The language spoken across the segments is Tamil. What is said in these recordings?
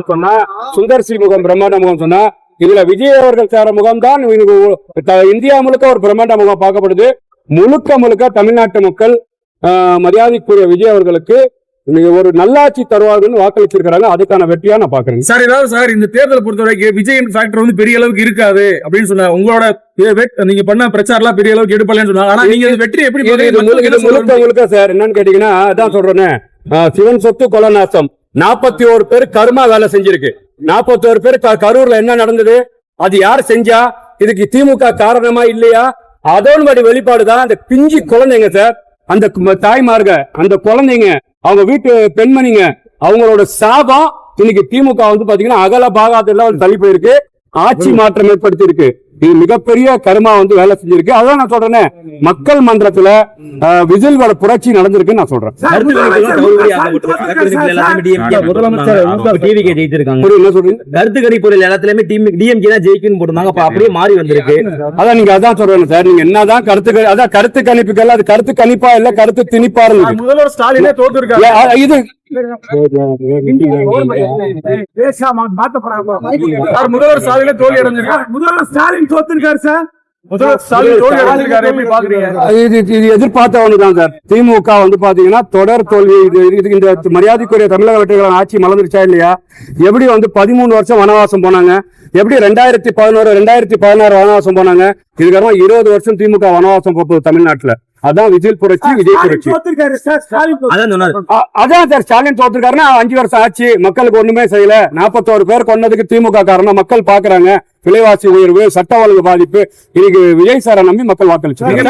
சொன்னா சுந்தர் சி முகம் பிரம்மாண்ட முகம் சொன்னா இதுல விஜய் அவர்கள் சார முகம் தான் இந்தியா முழுக்க ஒரு பிரம்மாண்ட முகம் பார்க்கப்படுது. முழுக்க முழுக்க தமிழ்நாட்டு மக்கள் மரியாதைக்குரிய விஜய் அவர்களுக்கு ஒரு நல்லாட்சி தருவார்கள் வாக்களிச்சிருக்காங்க. அதுக்கான வெற்றியா நான் பாக்குறேன் சார். ஏதாவது சார் இந்த தேர்தலை பொறுத்தவரைக்கும் விஜய் ஃபேக்டர் வந்து பெரிய அளவுக்கு இருக்காது அப்படின்னு சொன்னா உங்களோட நீங்க பண்ண பிரச்சாரம் பெரிய அளவுக்கு எடுப்பலன்னு சொன்னாங்க. ஆனா நீங்க வெற்றி எப்படி முழுக்க முழுக்க சார் என்னன்னு கேட்டீங்கன்னா அதான் சொல்றேன். சிவன் சொத்து கொலை நாசம் 41 பேர் கருமா வேலை செஞ்சிருக்கு. 41 பேர் கரூர்ல என்ன நடந்தது, அது யார் செஞ்சா, இதுக்கு திமுக காரணமா இல்லையா, அதோட வெளிப்பாடுதான் அந்த பிஞ்சு குழந்தைங்க சார். அந்த தாய்மார்க அந்த குழந்தைங்க அவங்க வீட்டு பெண்மணிங்க அவங்களோட சாபம் இன்னைக்கு திமுக வந்து பாத்தீங்கன்னா அகல பாகாதெல்லாம் தள்ளி போயிருக்கு. ஆட்சி மாற்றம் ஏற்படுத்தி இருக்கு. இது மிகப்பெரிய கருமா வந்து வேலை செஞ்சிருக்கு. அதான் நான் சொல்றேன், மக்கள் மன்றத்துல விஜயோட புரட்சி நடந்திருக்கு நான் சொல்றேன். கருத்து கணிப்புகள் எல்லாத்துலயுமே டிஎம்கே தான் ஜெயிக்குன்னு போட்டுருந்தாங்க. அப்படியே மாறி வந்திருக்கு. அதான் நீங்க அதான் சொல்றேன் சார். நீங்க என்னதான் கருத்து கணிப்புகள் அது கருத்து கணிப்பா இல்ல கருத்து திணிப்பா முதல்வர் ஸ்டாலினே தோத்துருக்காரு. இது முதல்வர் ஸ்டாலினே தோல்வி அடைஞ்சிருக்காரு. முதல்வர் ஸ்டாலின் தோத்துருக்காரு சார். எதிர்பார்த்த ஒண்ணுதான் சார். திமுக வந்து பாத்தீங்கன்னா தொடர் தோல்வி. இந்த மரியாதைக்குரிய தமிழக வெற்றிகளான ஆட்சி மலர்ந்துருச்சா இல்லையா? எப்படி வந்து 13 வருஷம் வனவாசம் போனாங்க, எப்படி 2011 2016 வனவாசம் போனாங்க. இதுக்கப்புறம் 20 வருஷம் திமுக வனவாசம் போகுது தமிழ்நாட்டுல. அதான் விஜய் புரட்சி, விஜய் புரட்சி. அதான் சார் ஸ்டாலின் தோத்துருக்காருன்னா 5 வருஷம் ஆச்சு, மக்களுக்கு ஒண்ணுமே செய்யல. 41 பேர் கொண்டதுக்கு திமுக காரணம். மக்கள் பாக்குறாங்க விலைவாசி உயர்வு, சட்ட ஒழுங்கு பாதிப்பு. இன்னைக்கு விஜய் சாரை நம்பி மக்கள் வாக்களிச்சாங்க.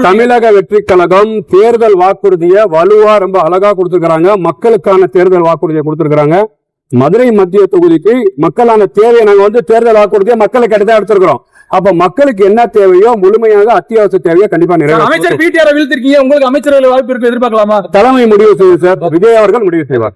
தமிழக வெற்றி கழகம் தேர்தல் வாக்குறுதியை வலுவா ரொம்ப அழகா கொடுத்திருக்காங்க. மக்களுக்கான தேர்தல் வாக்குறுதியை கொடுத்திருக்காங்க. மதுரை மத்திய தொகுதிக்கு மக்களான தேவையை நாங்க வந்து தேர்தல் வாக்குறுதியை மக்களுக்கு எடுத்து எடுத்திருக்கிறோம். அப்ப மக்களுக்கு என்ன தேவையோ முழுமையாக அத்தியாவசிய தேவையோ கண்டிப்பா நிறைவேறும். அமைச்சர் பிடிஆர் வீழ்த்திருக்கீங்க, உங்களுக்கு அமைச்சரவை வாய்ப்பு இருக்கு, எதிர்பார்க்கலாமா? தலைமை முடிவு செய்யும் சார். விஜய் அவர்கள் முடிவு செய்வார்.